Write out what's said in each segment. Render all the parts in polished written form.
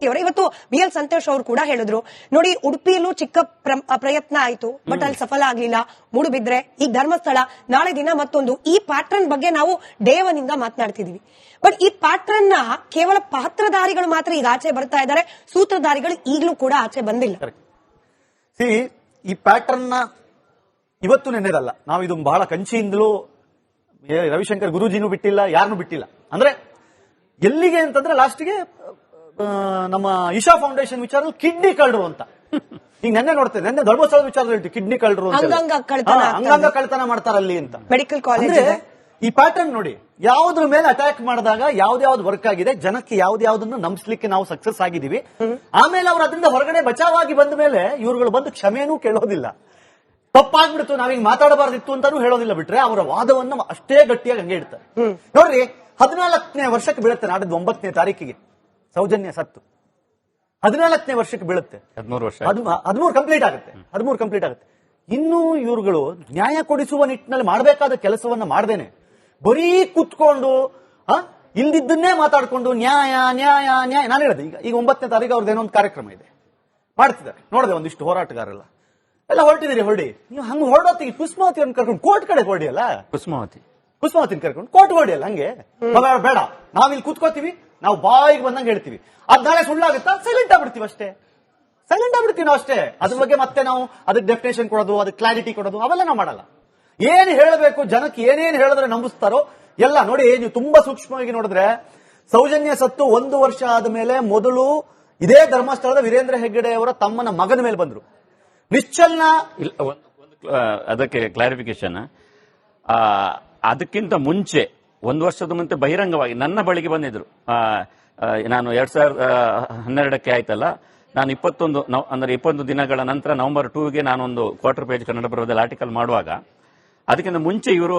ಇವತ್ತು B L Santosh ಅವರು ಕೂಡ ಹೇಳಿದ್ರು ನೋಡಿ, ಉಡುಪಿಯಲ್ಲೂ ಚಿಕ್ಕ ಪ್ರಯತ್ನ ಆಯ್ತು, ಬಟ್ ಅಲ್ಲಿ ಸಫಲ ಆಗ್ಲಿಲ್ಲ. ಮೂಡುಬಿದ್ರೆ, ಈಗ ಧರ್ಮಸ್ಥಳ, ನಾಳೆ ದಿನ ಮತ್ತೊಂದು. ಈ ಪ್ಯಾಟ್ರನ್ ಬಗ್ಗೆ ನಾವು ಡೇ ಒನ್ ಇಂದ ಮಾತನಾಡ್ತಿದೀವಿ. ಬಟ್ ಈ ಪ್ಯಾಟ್ರನ್ ನ ಕೇವಲ ಪಾತ್ರಧಾರಿಗಳು ಮಾತ್ರ ಈಗ ಆಚೆ ಬರ್ತಾ ಇದ್ದಾರೆ, ಸೂತ್ರಧಾರಿಗಳು ಈಗಲೂ ಕೂಡ ಆಚೆ ಬಂದಿಲ್ಲ. ಈ ಪ್ಯಾಟ್ರನ್ ನ ಇವತ್ತು ನೆನ್ನೆದಲ್ಲ, ನಾವು ಇದು ಬಹಳ ಕಂಚಿಯಿಂದಲೂ ರವಿಶಂಕರ್ ಗುರೂಜಿನೂ ಬಿಟ್ಟಿಲ್ಲ, ಯಾರನ್ನೂ ಬಿಟ್ಟಿಲ್ಲ. ಅಂದ್ರೆ ಎಲ್ಲಿಗೆ ಅಂತಂದ್ರೆ ಲಾಸ್ಟ್ಗೆ ನಮ್ಮ ಇಶಾ ಫೌಂಡೇಶನ್ ವಿಚಾರದಲ್ಲಿ ಕಿಡ್ನಿ ಕಳ್ಳರು ಅಂತ ಈಗ ನೆನ್ನೆ ನೋಡ್ತೇನೆ, ನೆನ್ನೆ ಧರ್ಮಸ್ಥಳದ ವಿಚಾರದಲ್ಲಿ ಹೇಳ್ತೀವಿ ಕಿಡ್ನಿ ಕಳ್ಳರು ಅಂಗಾಂಗ ಕಳ್ತನ ಮಾಡ್ತಾರಲ್ಲಿ ಅಂತ. ಮೆಡಿಕಲ್ ಕಾಲೇಜ್ ಈ ಪ್ಯಾಟರ್ನ್ ನೋಡಿ, ಯಾವುದ್ರ ಮೇಲೆ ಅಟ್ಯಾಕ್ ಮಾಡಿದಾಗ ಯಾವ್ದು ವರ್ಕ್ ಆಗಿದೆ, ಜನಕ್ಕೆ ಯಾವ್ದನ್ನ ನಂಬಿಸ್ಲಿಕ್ಕೆ ನಾವು ಸಕ್ಸಸ್ ಆಗಿದೀವಿ, ಆಮೇಲೆ ಅವ್ರು ಅದರಿಂದ ಹೊರಗಡೆ ಬಚಾವಾಗಿ ಬಂದ ಮೇಲೆ ಇವ್ರುಗಳು ಬಂದು ಕ್ಷಮೆನೂ ಕೇಳೋದಿಲ್ಲ. ತಪ್ಪಾಗ್ಬಿಡ್ತು, ನಾವೀಗ ಮಾತಾಡಬಾರ್ದಿತ್ತು ಅಂತಾನು ಹೇಳೋದಿಲ್ಲ. ಬಿಟ್ರೆ ಅವರ ವಾದವನ್ನ ಅಷ್ಟೇ ಗಟ್ಟಿಯಾಗಿ ಹಂಗೆ ಇಡ್ತಾರೆ. ನೋಡ್ರಿ, 14ನೇ ವರ್ಷಕ್ಕೆ ಬೀಳುತ್ತೆ ನಾಡಿದ್ದು 9ನೇ ತಾರೀಕಿಗೆ ಸೌಜನ್ಯ ಸತ್ತು 14ನೇ ವರ್ಷಕ್ಕೆ ಬೀಳುತ್ತೆ. 13 ಕಂಪ್ಲೀಟ್ ಆಗುತ್ತೆ. ಇನ್ನು ಇವ್ರುಗಳು ನ್ಯಾಯ ಕೊಡಿಸುವ ನಿಟ್ಟಿನಲ್ಲಿ ಮಾಡಬೇಕಾದ ಕೆಲಸವನ್ನ ಮಾಡದೇನೆ ಬರೀ ಕೂತ್ಕೊಂಡು ಇಲ್ದಿದ್ದನ್ನೇ ಮಾತಾಡ್ಕೊಂಡು ನ್ಯಾಯ ನ್ಯಾಯ ನ್ಯಾಯ. ನಾನು ಹೇಳಿದೆ ಈಗ 9ನೇ ತಾರೀಕು ಅವ್ರದ್ದೇನೋ ಒಂದು ಕಾರ್ಯಕ್ರಮ ಇದೆ, ಮಾಡ್ತಿದ್ದಾರೆ. ನೋಡಿದೆ ಒಂದಿಷ್ಟು ಹೋರಾಟಗಾರಲ್ಲ ಎಲ್ಲ ಹೊರಟಿದ್ದೀರಿ, ಹೊರಡಿ. ನೀವು ಹಂಗ ಹೊರಡೋತ್ತಿಗೆ ಕುಸುಮಾವತಿ ಅವ್ರನ್ನ ಕರ್ಕೊಂಡು ಕೋರ್ಟ್ ಕಡೆ ಹೊರಡಿಯಲ್ಲ, ಕುಸುಮಾವತಿನ ಕರ್ಕೊಂಡು ಕೋರ್ಟ್ ಹೊರಡಿಯಲ್ಲ. ಹಂಗೆ ಬೇಡ, ನಾವಿಲ್ಲಿ ಕೂತ್ಕೋತೀವಿ, ನಾವು ಬಾಯಿಗೆ ಬಂದಂಗೆ ಹೇಳ್ತೀವಿ. ಅದ್ ನಾಳೆ ಸುಳ್ಳಾಗುತ್ತಾ, ಸೈಲೆಂಟ್ ಆಗ್ಬಿಡ್ತೀವಿ ಅಷ್ಟೇ. ನಾವು ಅಷ್ಟೇ. ಅದ್ರ ಬಗ್ಗೆ ಮತ್ತೆ ನಾವು ಅದಕ್ಕೆ ಡೆಫಿನೇಷನ್ ಕೊಡೋದು, ಅದಕ್ಕೆ ಕ್ಲಾರಿಟಿ ಕೊಡೋದು, ಅವೆಲ್ಲ ನಾವು ಮಾಡಲ್ಲ. ಏನ್ ಹೇಳಬೇಕು ಜನಕ್ಕೆ, ಏನೇನ್ ಹೇಳಿದ್ರೆ ನಂಬಿಸ್ತಾರೋ ಎಲ್ಲ ನೋಡಿ. ನೀವು ತುಂಬಾ ಸೂಕ್ಷ್ಮವಾಗಿ ನೋಡಿದ್ರೆ ಸೌಜನ್ಯ ಸತ್ತು 1 ವರ್ಷ ಆದ ಮೇಲೆ ಮೊದಲು ಇದೇ ಧರ್ಮಸ್ಥಳದ ವೀರೇಂದ್ರ ಹೆಗ್ಗಡೆ ಅವರ ತಮ್ಮನ ಮಗನ ಮೇಲೆ ಬಂದ್ರು. ನಿಶ್ಚಲ್ನ ಅದಕ್ಕೆ ಕ್ಲಾರಿಫಿಕೇಶನ್, ಅದಕ್ಕಿಂತ ಮುಂಚೆ 1 ವರ್ಷದ ಮುಂಚೆ ಬಹಿರಂಗವಾಗಿ ನನ್ನ ಬಳಿಗೆ ಬಂದಿದ್ರು. ನಾನು 2012ಕ್ಕೆ ಆಯ್ತಲ್ಲ, ನಾನು 21 ದಿನಗಳ ನಂತರ ನವೆಂಬರ್ 2ಗೆ ನಾನೊಂದು ಕ್ವಾರ್ಟರ್ ಪೇಜ್ ಕನ್ನಡಪ್ರಭದಲ್ಲಿ ಆರ್ಟಿಕಲ್ ಮಾಡುವಾಗ ಅದಕ್ಕಿಂತ ಮುಂಚೆ ಇವರು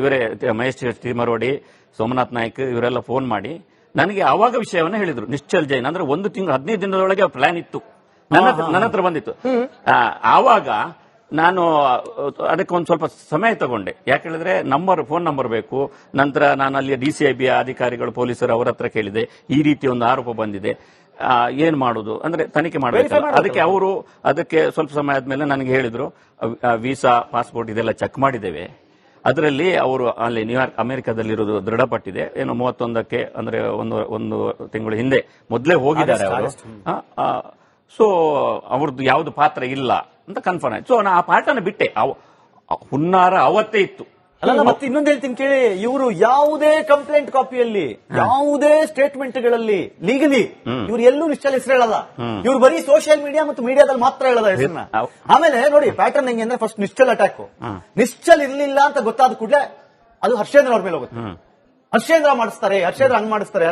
ಇವರೇ ಮಹೇಶ್ ಟಿಮರೋಡಿ, ಸೋಮನಾಥ್ ನಾಯ್ಕ್ ಇವರೆಲ್ಲ ಫೋನ್ ಮಾಡಿ ನನಗೆ ಆವಾಗ ವಿಷಯವನ್ನ ಹೇಳಿದ್ರು. ನಿಶ್ಚಲ್ ಜೈನ್ ಅಂದ್ರೆ 1 ತಿಂಗಳು 15 ದಿನದೊಳಗೆ ಪ್ಲಾನ್ ಇತ್ತು, ನನ್ನ ಹತ್ರ ಬಂದಿತ್ತು. ಆವಾಗ ನಾನು ಅದಕ್ಕೆ ಒಂದು ಸ್ವಲ್ಪ ಸಮಯ ತಗೊಂಡೆ. ಯಾಕೆ ಹೇಳಿದ್ರೆ ಫೋನ್ ನಂಬರ್ ಬೇಕು. ನಂತರ ನಾನು ಅಲ್ಲಿ DCIB ಅಧಿಕಾರಿಗಳು, ಪೊಲೀಸರು ಅವರ ಹತ್ರ ಕೇಳಿದೆ, ಈ ರೀತಿ ಒಂದು ಆರೋಪ ಬಂದಿದೆ, ಏನ್ ಮಾಡುದು ಅಂದ್ರೆ ತನಿಖೆ ಮಾಡಬೇಕಲ್ಲ. ಅದಕ್ಕೆ ಸ್ವಲ್ಪ ಸಮಯ ಆದ್ಮೇಲೆ ನನಗೆ ಹೇಳಿದ್ರು, ವೀಸಾ ಪಾಸ್ಪೋರ್ಟ್ ಇದೆಲ್ಲ ಚೆಕ್ ಮಾಡಿದ್ದೇವೆ, ಅದರಲ್ಲಿ ಅವರು ಅಲ್ಲಿ ನ್ಯೂಯಾರ್ಕ್ ಅಮೆರಿಕದಲ್ಲಿರೋದು ದೃಢಪಟ್ಟಿದೆ. ಏನು 31ಕ್ಕೆ ಅಂದ್ರೆ ಒಂದು ತಿಂಗಳು ಹಿಂದೆ ಮೊದಲೇ ಹೋಗಿದ್ದಾರೆ ಅವರು. ಸೊ ಅವ್ರದ್ದು ಯಾವ್ದು ಪಾತ್ರ ಇಲ್ಲ ಅಂತ ಕನ್ಫರ್ಮ್ ಆಯ್ತು. ಸೊ ನಾ ಆ ಪಾಠನ ಬಿಟ್ಟೆ. ಹುನ್ನಾರ ಅವತ್ತೇ ಇತ್ತು. ಅಲ್ಲ, ಮತ್ತೆ ಇನ್ನೊಂದು ಹೇಳ್ತೀನಿ ಕೇಳಿ. ಇವರು ಯಾವುದೇ ಕಂಪ್ಲೇಂಟ್ ಕಾಪಿಯಲ್ಲಿ, ಯಾವುದೇ ಸ್ಟೇಟ್ಮೆಂಟ್ಗಳಲ್ಲಿ ಲೀಗಲಿ ಇವ್ರು ಎಲ್ಲೂ ನಿಶ್ಚಲ್ ಹೆಸರು ಹೇಳಲ್ಲ. ಇವ್ರು ಬರೀ ಸೋಷಿಯಲ್ ಮೀಡಿಯಾ ಮತ್ತು ಮೀಡಿಯಾದಲ್ಲಿ ಮಾತ್ರ ಹೇಳದ ಹೆಸರನ್ನ. ಆಮೇಲೆ ನೋಡಿ ಪ್ಯಾಟರ್ನ್ ಹೆಂಗೆ ಅಂದ್ರೆ, ಫಸ್ಟ್ ನಿಶ್ಚಲ್ ಅಟ್ಯಾಕ್, ನಿಶ್ಚಲ್ ಇರ್ಲಿಲ್ಲ ಅಂತ ಗೊತ್ತಾದ ಕೂಡಲೇ ಅದು ಹರ್ಷೇಂದ್ರ ಅವ್ರ ಮೇಲೆ ಹೋಗುತ್ತೆ. ಹರ್ಷೇಂದ್ರ ಮಾಡಿಸ್ತಾರೆ, ಹರ್ಷೇಂದ್ರ ಹಂಗ್ ಮಾಡಿಸ್ತಾರೆ.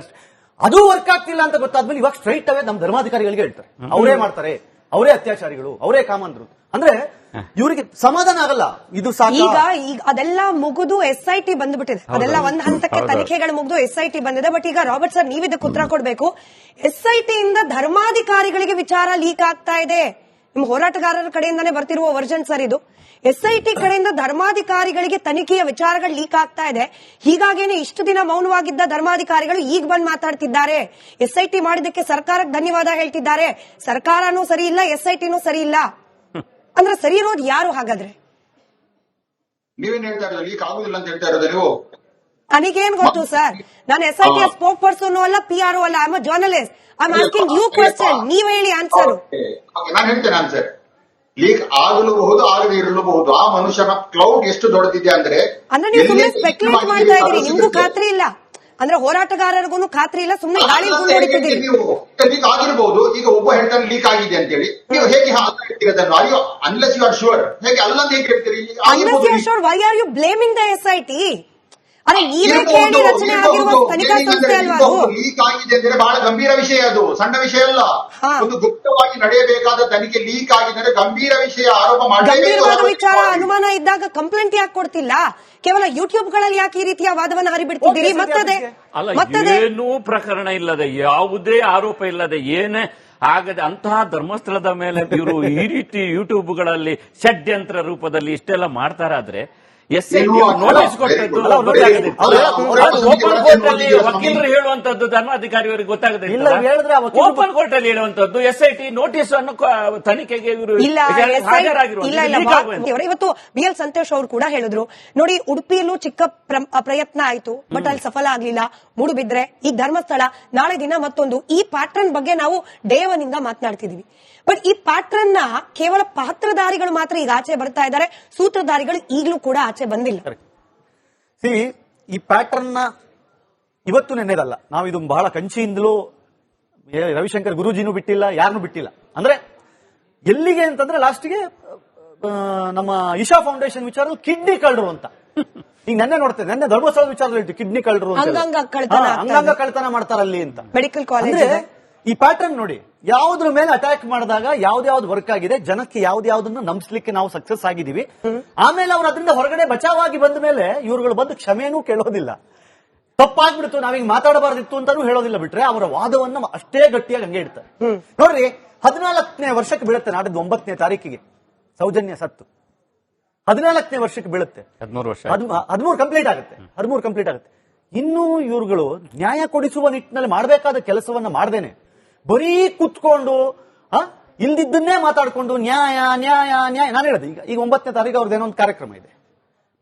ಅದು ವರ್ಕ್ ಆಗ್ತಿಲ್ಲ ಅಂತ ಗೊತ್ತಾದ್ಮೇಲೆ ಇವಾಗ ಸ್ಟ್ರೈಟ್ ಅವೇ ನಮ್ಮ ಧರ್ಮಾಧಿಕಾರಿಗಳಿಗೆ ಹೇಳ್ತಾರೆ, ಅವರೇ ಮಾಡ್ತಾರೆ, ಅವರೇ ಅತ್ಯಾಚಾರಿಗಳು, ಅವರೇ ಕಾಮಂದ್ರು. ಅಂದ್ರೆ ಇವರಿಗೆ ಸಮಾಧಾನ ಆಗಲ್ಲ. ಇದು ಈಗ ಅದೆಲ್ಲ ಮುಗಿದು SIT ಬಂದ್ಬಿಟ್ಟಿದೆ. ಅದೆಲ್ಲ ಒಂದ್ ಹಂತಕ್ಕೆ ತನಿಖೆಗಳು ಮುಗಿದು SIT ಬಂದಿದೆ. ಬಟ್ ಈಗ ರಾಬರ್ಟ್ ಸರ್, ನೀವಿದಕ್ಕೆ ಉತ್ತರ ಕೊಡ್ಬೇಕು. SIT ಇಂದ ಧರ್ಮಾಧಿಕಾರಿಗಳಿಗೆ ವಿಚಾರ ಲೀಕ್ ಆಗ್ತಾ ಇದೆ. ನಿಮ್ ಹೋರಾಟಗಾರರ ಕಡೆಯಿಂದಾನೇ ಬರ್ತಿರುವ ವರ್ಜನ್ ಸರ್ ಇದು. SIT ಕಡೆಯಿಂದ ಧರ್ಮಾಧಿಕಾರಿಗಳಿಗೆ ತನಿಖೆಯ ವಿಚಾರಗಳು ಲೀಕ್ ಆಗ್ತಾ ಇದೆ. ಹೀಗಾಗೇನೆ ಇಷ್ಟು ದಿನ ಮೌನವಾಗಿದ್ದ ಧರ್ಮಾಧಿಕಾರಿಗಳು ಈಗ ಬಂದ್ ಮಾತಾಡ್ತಿದ್ದಾರೆ. SIT ಮಾಡಿದಕ್ಕೆ ಸರ್ಕಾರಕ್ಕೆ ಧನ್ಯವಾದ ಹೇಳ್ತಿದ್ದಾರೆ. ಸರ್ಕಾರನೂ ಸರಿ ಇಲ್ಲ, SITನೂ ಸರಿ ಇಲ್ಲ. ಅಂದ್ರೆ ಸರಿ ಇರೋದು ಯಾರು ಹಾಗಾದ್ರೆ? ನೀವೇನ್ ಹೇಳ್ತಾ ಇರೋದು? ಲೀಕ್ ಆಗುದಿಲ್ಲ ಅಂತ ಹೇಳ್ತಾ ಇರೋದು ನೀವು? ನನಗೇನ್ ಗೊತ್ತು ಸರ್, ನಾನು SIT ಸ್ಪೋಕ್ ಪರ್ಸನ್ ಅಲ್ಲ, PRO ಅಲ್ಲ, I am a journalist. I am asking you question, ನೀವ್ ಹೇಳಿ ಆನ್ಸರ್. ನಾನು ಹೇಳ್ತೇನೆ ಆನ್ಸರ್. ಲೀಕ್ ಆಗಲೂಬಹುದು, ಆಗದೇ ಇರಲೂಬಹುದು. ಆ ಮನುಷ್ಯನ ಕ್ಲೌಡ್ ಎಷ್ಟು ದೊಡ್ಡದಿದೆ ಅಂದ್ರೆ ನೀವು ಸುಮ್ಮನೆ ಸ್ಪೆಕ್ಯುಲೇಟ್ ಮಾಡ್ತಾ ಇದ್ದೀರಿ. ನಿಮ್ಗೂ ಖಾತ್ರಿ ಇಲ್ಲ ಅಂದ್ರೆ, ಹೋರಾಟಗಾರರಿಗೂ ಖಾತ್ರಿ ಇಲ್ಲ, ಸುಮ್ಮನೆ ಗಾಳಿ ಹೊಡಿತಿದ್ದೀರಿ. ಲೀಕ್ ಆಗಿರಬಹುದು. ಈಗ ಒಬ್ಬ ಹೇಳ್ತಾನೆ ಲೀಕ್ ಆಗಿದೆ ಅಂತ ಹೇಳಿ, ನೀವು ಹೇಗೆ ಹೇಳ್ತೀರಿ ಅದನ್ನು? ಅನ್ಲೆಸ್ ಯು ಆರ್ ಶೂರ್, ಹೇಗೆ ಅಲ್ಲ ಅಂತ ಹೇಗೆ ಹೇಳ್ತೀರಿ? Unless you are sure, why are you blaming the SIT? ಅರೆ ನೀವೇ ಕೇಳಿ ರಚನೆ ಆಗಿರುವ ತನಿಖಾ ಸಂಸ್ಥೆ ಅಲ್ವಾ ಅದು? ಲೀಕ್ ಆಗಿದೆ ಅಂದ್ರೆ ಬಹಳ ಗಂಭೀರ ವಿಷಯ, ಅದು ಸಣ್ಣ ವಿಷಯ ಅಲ್ಲ. ಒಂದು ಗುಪ್ತವಾಗಿ ನಡೆಯಬೇಕಾದ ತನಿಖೆ ಲೀಕ್ ಆಗಿದೆ ಗಂಭೀರ ವಿಷಯ. ಆರೋಪ ಗಂಭೀರವಾದ ವಿಚಾರ, ಅನುಮಾನ ಇದ್ದಾಗ ಕಂಪ್ಲೇಂಟ್ ಯಾಕೆ ಕೊಡ್ತಿಲ್ಲ? ಕೇವಲ ಯೂಟ್ಯೂಬ್ ಗಳಲ್ಲಿ ಯಾಕೆ ಈ ರೀತಿಯ ವಾದವನ್ನು ಹರಿಬಿಡ್ತಿದ್ದೀರಿ? ಮತ್ತದೆ ಏನೂ ಪ್ರಕರಣ ಇಲ್ಲದೆ, ಯಾವುದೇ ಆರೋಪ ಇಲ್ಲದೆ, ಏನೇ ಆಗದೆ ಅಂತಹ ಧರ್ಮಸ್ಥಳದ ಮೇಲೆ ಇವರು ಈ ರೀತಿ ಯೂಟ್ಯೂಬ್ಗಳಲ್ಲಿ ಷಡ್ಯಂತ್ರ ರೂಪದಲ್ಲಿ ಇಷ್ಟೆಲ್ಲ ಮಾಡ್ತಾರಾದ್ರೆ SIT ನೋಟಿಸ್ ಕೊಟ್ಟದ್ದು ಅಲ್ಲ, ಗೊತ್ತಾಗದಿತ್ತು. ಅವ್ರು- ಅದು ಓಪನ್ ಕೋರ್ಟ್ ಅಲ್ಲಿ ವಕೀಲರು ಹೇಳುವಂತದ್ದು ಧರ್ಮಾಧಿಕಾರಿಯವರಿಗೆ ಗೊತ್ತಾಗದೆ ಇಲ್ಲ, ಹೇಳಿದ್ರೆ ಆ ವಕೀಲರು- ಓಪನ್ ಕೋರ್ಟ್ ಅಲ್ಲಿ ಹೇಳುವಂತದ್ದು SIT ನೋಟಿಸ್ ಅನ್ನು ತನಿಖೆಗೆ ಇವರು ಇಲ್ಲ ಇವತ್ತು BL ಸಂತೋಷ್ ಅವರು ಕೂಡ ಹೇಳಿದ್ರು ನೋಡಿ, ಉಡುಪಿಯಲ್ಲೂ ಚಿಕ್ಕ ಪ್ರಯತ್ನ ಆಯ್ತು, ಬಟ್ ಅಲ್ಲಿ ಸಫಲ ಆಗ್ಲಿಲ್ಲ. ಮೂಡುಬಿದ್ರೆ, ಈಗ ಧರ್ಮಸ್ಥಳ, ನಾಳೆ ದಿನ ಮತ್ತೊಂದು. ಈ ಪ್ಯಾಟರ್ನ್ ಬಗ್ಗೆ ನಾವು ಡೇ ಒನ್ ಇಂದ ಮಾತನಾಡ್ತಿದೀವಿ. ಬಟ್ ಈ ಪ್ಯಾಟರ್ನ್ ನ ಕೇವಲ ಪಾತ್ರಧಾರಿಗಳು ಮಾತ್ರ ಈಗ ಆಚೆ ಬರ್ತಾ ಇದ್ದಾರೆ, ಸೂತ್ರಧಾರಿಗಳು ಈಗಲೂ ಕೂಡ ಆಚೆ ಬಂದಿಲ್ಲ. ಈ ಪ್ಯಾಟರ್ನ್ ನ ಇವತ್ತು ನೆನ್ನೆದಲ್ಲ, ನಾವು ಇದು ಬಹಳ ಕಂಚಿಯಿಂದಲೂ ರವಿಶಂಕರ್ ಗುರೂಜಿನೂ ಬಿಟ್ಟಿಲ್ಲ, ಯಾರನ್ನೂ ಬಿಟ್ಟಿಲ್ಲ. ಅಂದ್ರೆ ಎಲ್ಲಿಗೆ ಅಂತಂದ್ರೆ ಲಾಸ್ಟ್ಗೆ ನಮ್ಮ ಇಶಾ ಫೌಂಡೇಶನ್ ವಿಚಾರ ಕಿಡ್ನಿ ಕಳ್ಳರು ಅಂತ ಈಗ ನೆನ್ನೆ ನೋಡ್ತೇನೆ, ನೆನ್ನೆ ಧರ್ಮಸ್ಥಳದ ವಿಚಾರದಲ್ಲಿ ಕಿಡ್ನಿ ಕಳ್ಳರು ಅಂಗಾಂಗ ಕಳ್ತನ ಮಾಡ್ತಾರಲ್ಲಿ ಅಂತ ಮೆಡಿಕಲ್ ಕಾಲೇಜ್. ಈ ಪ್ಯಾಟರ್ನ್ ನೋಡಿ, ಯಾವುದ್ರ ಮೇಲೆ ಅಟ್ಯಾಕ್ ಮಾಡಿದಾಗ ಯಾವ್ದು ವರ್ಕ್ ಆಗಿದೆ, ಜನಕ್ಕೆ ಯಾವ್ದನ್ನ ನಂಬಿಸ್ಲಿಕ್ಕೆ ನಾವು ಸಕ್ಸಸ್ ಆಗಿದೀವಿ, ಆಮೇಲೆ ಅವ್ರು ಅದರಿಂದ ಹೊರಗಡೆ ಬಚಾವಾಗಿ ಬಂದ ಮೇಲೆ ಇವ್ರುಗಳು ಬಂದು ಕ್ಷಮೆನೂ ಕೇಳೋದಿಲ್ಲ. ತಪ್ಪಾಗ್ಬಿಡ್ತು, ನಾವೀಗ ಮಾತಾಡಬಾರ್ದಿತ್ತು ಅಂತಾನೂ ಹೇಳೋದಿಲ್ಲ. ಬಿಟ್ರೆ ಅವರ ವಾದವನ್ನ ಅಷ್ಟೇ ಗಟ್ಟಿಯಾಗಿ ಹಂಗೆ ಇಡ್ತಾರೆ. ನೋಡ್ರಿ, 14ನೇ ವರ್ಷಕ್ಕೆ ಬೀಳುತ್ತೆ ನಾಡಿದ್ದು 9ನೇ ತಾರೀಕಿಗೆ ಸೌಜನ್ಯ ಸತ್ತು 14ನೇ ವರ್ಷಕ್ಕೆ ಬೀಳುತ್ತೆ. 13 ಕಂಪ್ಲೀಟ್ ಆಗುತ್ತೆ. 13 ಕಂಪ್ಲೀಟ್ ಆಗುತ್ತೆ. ಇನ್ನೂ ಇವ್ರುಗಳು ನ್ಯಾಯ ಕೊಡಿಸುವ ನಿಟ್ಟಿನಲ್ಲಿ ಮಾಡಬೇಕಾದ ಕೆಲಸವನ್ನ ಮಾಡ್ದೇನೆ ಬರೀ ಕುತ್ಕೊಂಡು ಇಲ್ದಿದ್ದನ್ನೇ ಮಾತಾಡ್ಕೊಂಡು ನ್ಯಾಯ ನ್ಯಾಯ ನ್ಯಾಯ. ನಾನು ಹೇಳಿದೆ ಈಗ 9ನೇ ತಾರೀಕು ಅವ್ರದ್ದು ಏನೋ ಒಂದು ಕಾರ್ಯಕ್ರಮ ಇದೆ,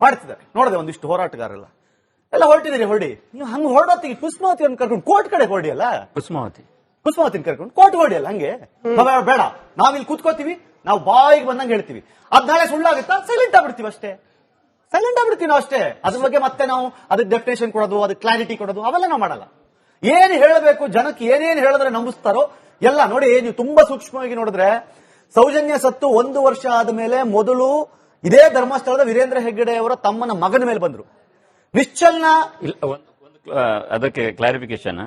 ಮಾಡ್ತಿದ್ದಾರೆ. ನೋಡಿದೆ ಒಂದಿಷ್ಟು ಹೋರಾಟಗಾರರೆಲ್ಲ ಎಲ್ಲ ಹೊರಟಿದ್ದೀರಿ, ಹೊರಡಿ. ನೀವು ಹಂಗೆ ಹೊರಡೋತ್ತಿಗೆ ಕುಸುಮಾವತಿಯನ್ನು ಕರ್ಕೊಂಡು ಕೋರ್ಟ್ ಕಡೆ ಹೊರಡಿ ಅಲ್ಲ, ಕುಸುಮಾವತಿನ ಕರ್ಕೊಂಡು ಕೋರ್ಟ್ ಹೊರಡಿ ಅಲ್ಲ. ಹಂಗೆ ಬೇಡ, ನಾವಿಲ್ಲಿ ಕೂತ್ಕೋತೀವಿ, ನಾವು ಬಾಯಿಗೆ ಬಂದಂಗೆ ಹೇಳ್ತೀವಿ. ಅದ್ ನಾಳೆ ಸುಳ್ಳಾಗುತ್ತಾ ಸೈಲೆಂಟ್ ಆಗ್ಬಿಡ್ತೀವಿ ಅಷ್ಟೇ, ಸೈಲೆಂಟ್ ಆಗ್ಬಿಡ್ತೀವಿ ನಾವು ಅಷ್ಟೇ. ಅದ್ರ ಬಗ್ಗೆ ಮತ್ತೆ ನಾವು ಅದಕ್ಕೆ ಡೆಫಿನೇಷನ್ ಕೊಡೋದು, ಅದಕ್ಕೆ ಕ್ಲಾರಿಟಿ ಕೊಡೋದು ಅವೆಲ್ಲ ನಾವು ಮಾಡಲ್ಲ. ಏನ್ ಹೇಳಬೇಕು, ಜನಕ್ಕೆ ಏನೇನು ಹೇಳಿದ್ರೆ ನಂಬಿಸ್ತಾರೋ ಎಲ್ಲ ನೋಡಿ. ನೀವು ತುಂಬಾ ಸೂಕ್ಷ್ಮವಾಗಿ ನೋಡಿದ್ರೆ ಸೌಜನ್ಯ ಸತ್ತು 1 ವರ್ಷ ಆದ್ಮೇಲೆ ಮೊದಲು ಇದೇ ಧರ್ಮಸ್ಥಳದ ವೀರೇಂದ್ರ ಹೆಗ್ಗಡೆ ಅವರ ತಮ್ಮನ ಮಗನ ಮೇಲೆ ಬಂದ್ರು. ನಿಶ್ಚಲ್ನ ಅದಕ್ಕೆ ಕ್ಲಾರಿಫಿಕೇಶನ್,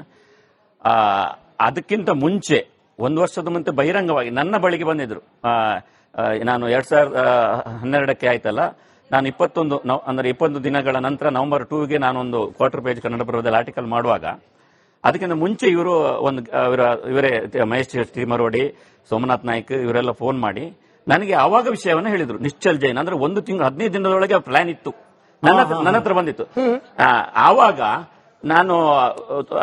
ಅದಕ್ಕಿಂತ ಮುಂಚೆ 1 ವರ್ಷದ ಮುಂಚೆ ಬಹಿರಂಗವಾಗಿ ನನ್ನ ಬಳಿಗೆ ಬಂದಿದ್ರು. ನಾನು 2012ಕ್ಕೆ ಆಯ್ತಲ್ಲ, ನಾನು 21 ದಿನಗಳ ನಂತರ ನವೆಂಬರ್ 2ಗೆ ನಾನೊಂದು ಕ್ವಾರ್ಟರ್ ಪೇಜ್ ಕನ್ನಡಪ್ರಭದಲ್ಲಿ ಆರ್ಟಿಕಲ್ ಮಾಡುವಾಗ ಅದಕ್ಕಿಂತ ಮುಂಚೆ ಇವರು ಇವರೇ ಮಹೇಶ್ ಶ್ರೀಮರೋಡಿ, ಸೋಮನಾಥ್ ನಾಯ್ಕ್ ಇವರೆಲ್ಲ ಫೋನ್ ಮಾಡಿ ನನಗೆ ಆವಾಗ ವಿಷಯವನ್ನ ಹೇಳಿದ್ರು. ನಿಶ್ಚಲ್ ಜೈನ್ ಅಂದ್ರೆ 1 ತಿಂಗಳು 15 ದಿನದೊಳಗೆ ಪ್ಲಾನ್ ಇತ್ತು, ನನ್ನ ಹತ್ರ ಬಂದಿತ್ತು. ಆವಾಗ ನಾನು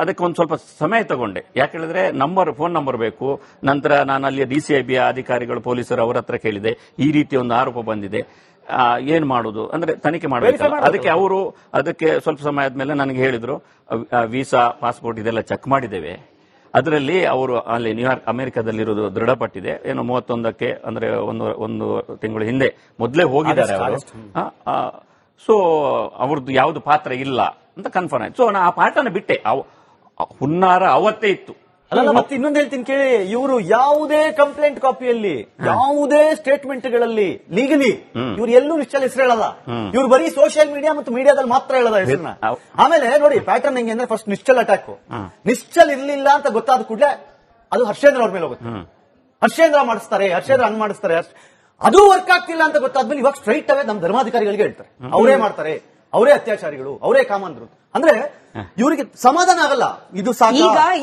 ಅದಕ್ಕೆ ಒಂದು ಸ್ವಲ್ಪ ಸಮಯ ತಗೊಂಡೆ. ಯಾಕೆ ಹೇಳಿದ್ರೆ ಫೋನ್ ನಂಬರ್ ಬೇಕು. ನಂತರ ನಾನು ಅಲ್ಲಿ DCIB ಅಧಿಕಾರಿಗಳು, ಪೊಲೀಸರು ಅವರ ಹತ್ರ ಕೇಳಿದೆ, ಈ ರೀತಿ ಒಂದು ಆರೋಪ ಬಂದಿದೆ, ಏನ್ ಮಾಡುದು ಅಂದ್ರೆ ತನಿಖೆ ಮಾಡಬೇಕಲ್ಲ. ಅದಕ್ಕೆ ಸ್ವಲ್ಪ ಸಮಯ ಆದ್ಮೇಲೆ ನನಗೆ ಹೇಳಿದ್ರು, ವೀಸಾ ಪಾಸ್ಪೋರ್ಟ್ ಇದೆಲ್ಲ ಚೆಕ್ ಮಾಡಿದ್ದೇವೆ, ಅದರಲ್ಲಿ ಅವರು ಅಲ್ಲಿ ನ್ಯೂಯಾರ್ಕ್ ಅಮೆರಿಕದಲ್ಲಿರೋದು ದೃಢಪಟ್ಟಿದೆ, ಏನು 31ಕ್ಕೆ ಅಂದ್ರೆ ಒಂದು ತಿಂಗಳ ಹಿಂದೆ ಮೊದಲೇ ಹೋಗಿದ್ದಾರೆ ಅವರು. ಸೊ ಅವ್ರದ್ದು ಯಾವ್ದು ಪಾತ್ರ ಇಲ್ಲ ಅಂತ ಕನ್ಫರ್ಮ್ ಆಯ್ತು. ಸೊ ನಾ ಆ ಪಾಠನ ಬಿಟ್ಟೆ. ಹುನ್ನಾರ ಅವತ್ತೇ ಇತ್ತು. ಅಲ್ಲ, ಮತ್ತೆ ಇನ್ನೊಂದು ಹೇಳ್ತೀನಿ ಕೇಳಿ. ಇವರು ಯಾವುದೇ ಕಂಪ್ಲೇಂಟ್ ಕಾಪಿಯಲ್ಲಿ, ಯಾವುದೇ ಸ್ಟೇಟ್ಮೆಂಟ್ಗಳಲ್ಲಿ ಲೀಗಲಿ ಇವ್ರು ಎಲ್ಲೂ ನಿಶ್ಚಲ ಹೆಸರು ಹೇಳಲ್ಲ. ಇವ್ರು ಬರೀ ಸೋಷಿಯಲ್ ಮೀಡಿಯಾ ಮತ್ತು ಮೀಡಿಯಾದಲ್ಲಿ ಮಾತ್ರ ಹೇಳದ ಹೆಸರನ್ನ. ಆಮೇಲೆ ನೋಡಿ ಪ್ಯಾಟರ್ನ್ ಹೆಂಗೆ ಅಂದ್ರೆ, ಫಸ್ಟ್ ನಿಶ್ಚಲ್ ಅಟ್ಯಾಕ್, ನಿಶ್ಚಲ್ ಇರ್ಲಿಲ್ಲ ಅಂತ ಗೊತ್ತಾದ ಕೂಡಲೇ ಅದು ಹರ್ಷೇಂದ್ರ ಅವ್ರ ಮೇಲೆ ಹೋಗುತ್ತೆ. ಹರ್ಷೇಂದ್ರ ಮಾಡಿಸ್ತಾರೆ, ಹರ್ಷೇಂದ್ರ ಹಂಗ್ ಮಾಡಿಸ್ತಾರೆ. ಅದು ವರ್ಕ್ ಆಗ್ತಿಲ್ಲ ಅಂತ ಗೊತ್ತಾದ್ಮೇಲೆ ಇವಾಗ ಸ್ಟ್ರೈಟ್ ಅವೇ ನಮ್ಮ ಧರ್ಮಾಧಿಕಾರಿಗಳಿಗೆ ಹೇಳ್ತಾರೆ, ಅವರೇ ಮಾಡ್ತಾರೆ, ಅವರೇ ಅತ್ಯಾಚಾರಿಗಳು, ಅವರೇ ಕಾಮಂದ್ರು. ಅಂದ್ರೆ ಇವರಿಗೆ ಸಮಾಧಾನ ಆಗಲ್ಲ. ಇದು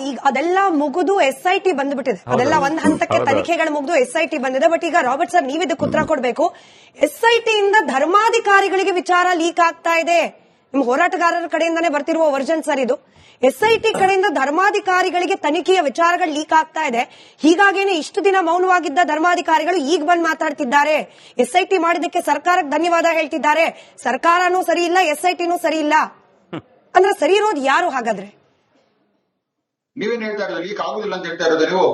ಈಗ ಅದೆಲ್ಲ ಮುಗಿದು SIT ಬಂದ್ಬಿಟ್ಟಿದೆ. ಅದೆಲ್ಲ ಒಂದ್ ಹಂತಕ್ಕೆ ತನಿಖೆಗಳು ಮುಗಿದು SIT ಬಂದಿದೆ. ಬಟ್ ಈಗ ರಾಬರ್ಟ್ ಸರ್, ನೀವಿದಕ್ಕೆ ಉತ್ತರ ಕೊಡ್ಬೇಕು. SIT ಇಂದ ಧರ್ಮಾಧಿಕಾರಿಗಳಿಗೆ ವಿಚಾರ ಲೀಕ್ ಆಗ್ತಾ ಇದೆ. ನಿಮ್ ಹೋರಾಟಗಾರರ ಕಡೆಯಿಂದಾನೇ ಬರ್ತಿರುವ ವರ್ಜನ್ ಸರ್ ಇದು. SIT ಕಡೆಯಿಂದ ಧರ್ಮಾಧಿಕಾರಿಗಳಿಗೆ ತನಿಖೆಯ ವಿಚಾರಗಳು ಲೀಕ್ ಆಗ್ತಾ ಇದೆ. ಹೀಗಾಗೇನೆ ಇಷ್ಟು ದಿನ ಮೌನವಾಗಿದ್ದ ಧರ್ಮಾಧಿಕಾರಿಗಳು ಈಗ ಬಂದ್ ಮಾತಾಡ್ತಿದ್ದಾರೆ. SIT ಮಾಡಿದಕ್ಕೆ ಸರ್ಕಾರಕ್ಕೆ ಧನ್ಯವಾದ ಹೇಳ್ತಿದ್ದಾರೆ. ಸರ್ಕಾರನೂ ಸರಿ ಇಲ್ಲ, SITನೂ ಸರಿ ಇಲ್ಲ. ಅಂದ್ರೆ ಸರಿ ಇರೋದು ಯಾರು ಹಾಗಾದ್ರೆ? ನೀವೇನ್ ಹೇಳ್ತಾ ಇರೋದು? ಲೀಕ್ ಆಗುದಿಲ್ಲ ಅಂತ ಹೇಳ್ತಾ ಇರೋದು ನೀವು?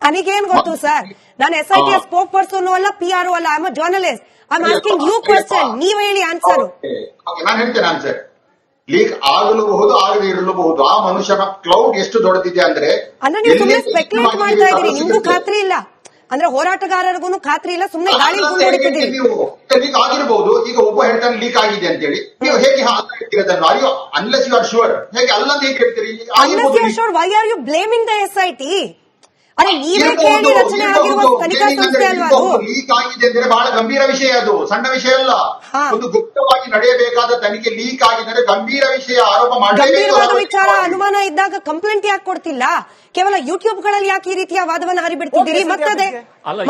ನನಗೇನ್ ಗೊತ್ತು ಸರ್, ನಾನು SIT ಸ್ಪೋಕ್ ಪರ್ಸನ್ ಅಲ್ಲ, PRO ಅಲ್ಲ, I am a journalist. I am asking you question, ನೀವ್ ಹೇಳಿ ಆನ್ಸರ್. ನಾನು ಹೇಳ್ತೇನೆ ಆನ್ಸರ್. ಲೀಕ್ ಆಗಲೂಬಹುದು, ಆಗದೇ ಇರಲೂಬಹುದು. ಆ ಮನುಷ್ಯನ ಕ್ಲೌಡ್ ಎಷ್ಟು ದೊಡ್ಡದಿದೆ ಅಂದ್ರೆ ನೀವು ಸುಮ್ಮನೆ ಸ್ಪೆಕ್ಯುಲೇಟ್ ಮಾಡ್ತಾ ಇದ್ದೀರಿ, ನಿಮ್ಗೂ ಖಾತ್ರಿ ಇಲ್ಲ. ಅಂದ್ರೆ ಹೋರಾಟಗಾರರಿಗೂ ಖಾತ್ರಿ ಇಲ್ಲ, ಸುಮ್ಮನೆ ಗಾಳಿ ಹೊಡಿತಿದ್ದೀರಿ. ಲೀಕ್ ಆಗಿರಬಹುದು. ಈಗ ಒಬ್ಬ ಹೇಳ್ತಾನೆ ಲೀಕ್ ಆಗಿದೆ ಅಂತ ಹೇಳಿ, ನೀವು ಹೇಗೆ ಹೇಳ್ತೀರದನ್ನು? ಅನ್ಲೆಸ್ ಯು ಆರ್ ಶೂರ್, ಹೇಗೆ ಅಲ್ಲ ಅಂತ ಹೇಗೆ ಹೇಳ್ತೀರಿ? Why are you blaming the SIT? ಅರೆ ನೀವೇ ಕೇಳಿ ರಚನೆ ಆಗಿರುವ ತನಿಖಾ ಸಂಸ್ಥೆ ಅಲ್ವಾ ಅದು? ಲೀಕ್ ಆಗಿದೆ ಅಂದ್ರೆ ಬಹಳ ಗಂಭೀರ ವಿಷಯ, ಅದು ಸಣ್ಣ ವಿಷಯ ಅಲ್ಲ. ಒಂದು ಗುಪ್ತವಾಗಿ ನಡೆಯಬೇಕಾದ ತನಿಖೆ ಲೀಕ್ ಆಗಿದೆ ಗಂಭೀರ ವಿಷಯ, ಆರೋಪ ಗಂಭೀರವಾದ ವಿಚಾರ. ಅನುಮಾನ ಇದ್ದಾಗ ಕಂಪ್ಲೇಂಟ್ ಯಾಕೆ ಕೊಡ್ತಿಲ್ಲ? ಕೇವಲ ಯೂಟ್ಯೂಬ್ ಗಳಲ್ಲಿ ಯಾಕೆ ಈ ರೀತಿಯ ವಾದವನ್ನು ಹರಿಬಿಡ್ತಿದ್ದೀರಿ?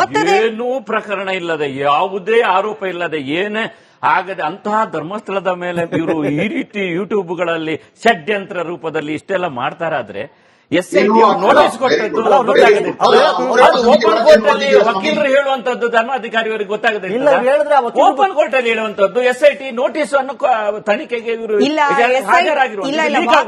ಮತ್ತದೇ ಏನೂ ಪ್ರಕರಣ ಇಲ್ಲದೆ, ಯಾವುದೇ ಆರೋಪ ಇಲ್ಲದೆ, ಏನೇ ಹಾಗಾದ್ರೆ ಅಂತಹ ಧರ್ಮಸ್ಥಳದ ಮೇಲೆ ಇವರು ಈ ರೀತಿ ಯೂಟ್ಯೂಬ್ಗಳಲ್ಲಿ ಷಡ್ಯಂತ್ರ ರೂಪದಲ್ಲಿ ಇಷ್ಟೆಲ್ಲ ಮಾಡ್ತಾರಾದ್ರೆ SIT ನೋಟಿಸ್ ಕೊಟ್ಟದ್ದು ಗೊತ್ತಾಗದೆ ಓಪನ್ ಕೋರ್ಟ್ ಅಲ್ಲಿ ವಕೀಲರು ಹೇಳುವಂತದ್ದು ಧರ್ಮಾಧಿಕಾರಿಯವರಿಗೆ ಗೊತ್ತಾಗದೆ ಇಲ್ಲ, ಹೇಳಿದ್ರೆ ಆ ವಕೀಲರು ಓಪನ್ ಕೋರ್ಟ್ ಅಲ್ಲಿ ಹೇಳುವಂತದ್ದು SIT ನೋಟಿಸ್ ಅನ್ನು ತನಿಖೆಗೆ ಇವರು ಇಲ್ಲ, ಹಾಜರಾಗಿರುವಂತದ್ದು ಇಲ್ಲ, leak ಆಗುವಂತದ್ದು.